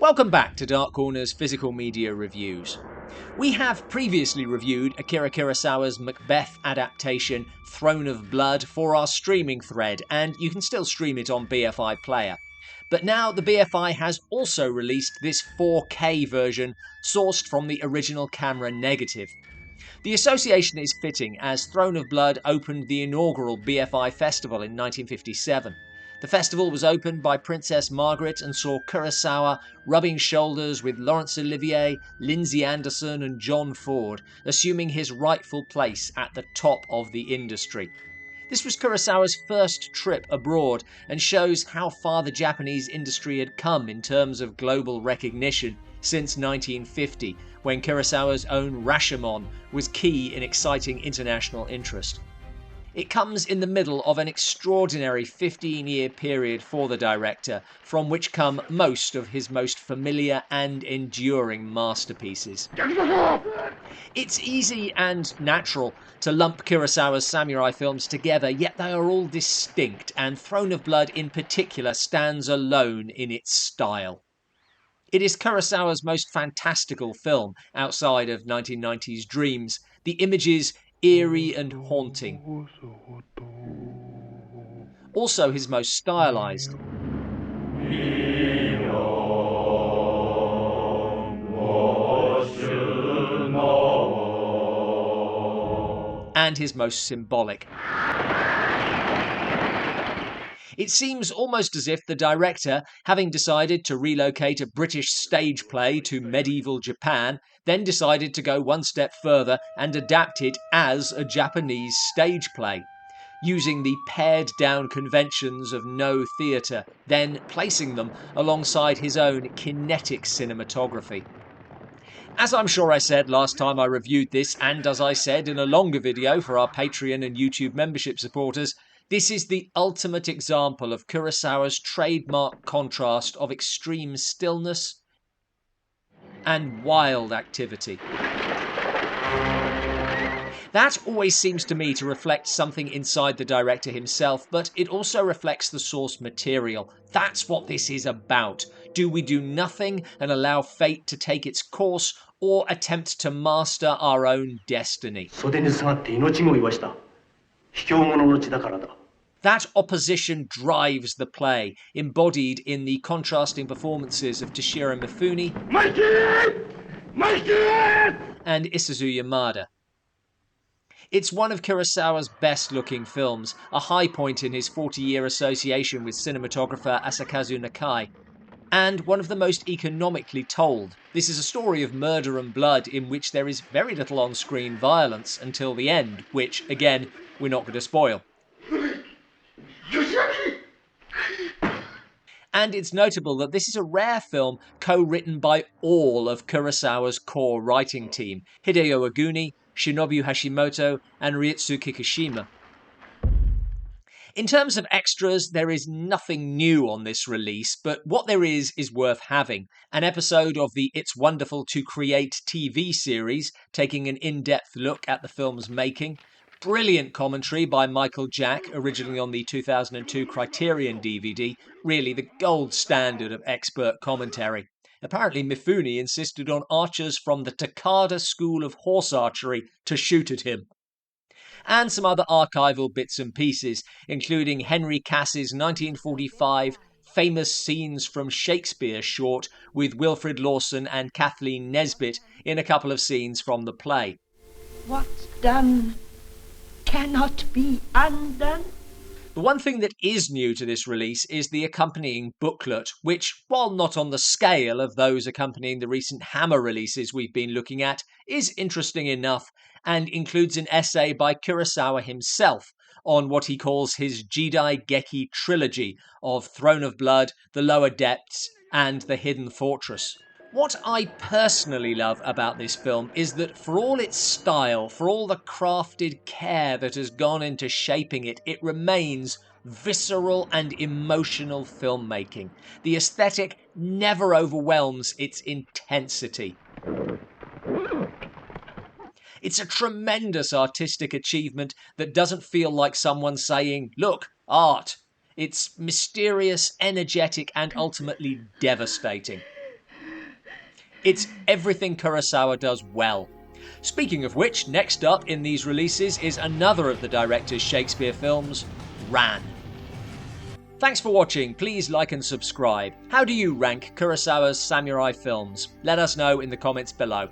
Welcome back to Dark Corner's Physical Media Reviews. We have previously reviewed Akira Kurosawa's Macbeth adaptation, Throne of Blood, for our streaming thread, and you can still stream it on BFI Player. But now the BFI has also released this 4K version, sourced from the original camera negative. The association is fitting, as Throne of Blood opened the inaugural BFI festival in 1957. The festival was opened by Princess Margaret and saw Kurosawa rubbing shoulders with Laurence Olivier, Lindsay Anderson and John Ford, assuming his rightful place at the top of the industry. This was Kurosawa's first trip abroad and shows how far the Japanese industry had come in terms of global recognition since 1950, when Kurosawa's own Rashomon was key in exciting international interest. It comes in the middle of an extraordinary 15-year period for the director, from which come most of his most familiar and enduring masterpieces. It's easy and natural to lump Kurosawa's samurai films together, yet they are all distinct, and Throne of Blood in particular stands alone in its style. It is Kurosawa's most fantastical film, outside of 1990's Dreams. The images eerie and haunting. Also his most stylized. And his most symbolic. It seems almost as if the director, having decided to relocate a British stage play to medieval Japan, then decided to go one step further and adapt it as a Japanese stage play, using the pared-down conventions of no theatre, then placing them alongside his own kinetic cinematography. As I'm sure I said last time I reviewed this, and as I said in a longer video for our Patreon and YouTube membership supporters, this is the ultimate example of Kurosawa's trademark contrast of extreme stillness and wild activity. That always seems to me to reflect something inside the director himself, but it also reflects the source material. That's what this is about. Do we do nothing and allow fate to take its course, or attempt to master our own destiny? That opposition drives the play, embodied in the contrasting performances of Toshiro Mifune and Isuzu Yamada. It's one of Kurosawa's best-looking films, a high point in his 40-year association with cinematographer Asakazu Nakai, and one of the most economically told. This is a story of murder and blood in which there is very little on-screen violence until the end, which, again, we're not going to spoil. And it's notable that this is a rare film co-written by all of Kurosawa's core writing team, Hideo Oguni, Shinobu Hashimoto and Ryutsu Kikushima. In terms of extras, there is nothing new on this release, but what there is worth having. An episode of the It's Wonderful to Create TV series, taking an in-depth look at the film's making. Brilliant commentary by Michael Jack, originally on the 2002 Criterion DVD, really the gold standard of expert commentary. Apparently Mifune insisted on archers from the Takada School of Horse Archery to shoot at him. And some other archival bits and pieces, including Henry Cass's 1945 famous scenes from Shakespeare short with Wilfrid Lawson and Kathleen Nesbitt in a couple of scenes from the play. What's done cannot be undone. The one thing that is new to this release is the accompanying booklet, which, while not on the scale of those accompanying the recent Hammer releases we've been looking at, is interesting enough and includes an essay by Kurosawa himself on what he calls his Jidai Geki trilogy of Throne of Blood, The Lower Depths, and The Hidden Fortress. What I personally love about this film is that for all its style, for all the crafted care that has gone into shaping it, it remains visceral and emotional filmmaking. The aesthetic never overwhelms its intensity. It's a tremendous artistic achievement that doesn't feel like someone saying, "Look, art." It's mysterious, energetic, and ultimately devastating. It's everything Kurosawa does well. Speaking of which, next up in these releases is another of the director's Shakespeare films, Ran. Thanks for watching, please like and subscribe. How do you rank Kurosawa's samurai films? Let us know in the comments below.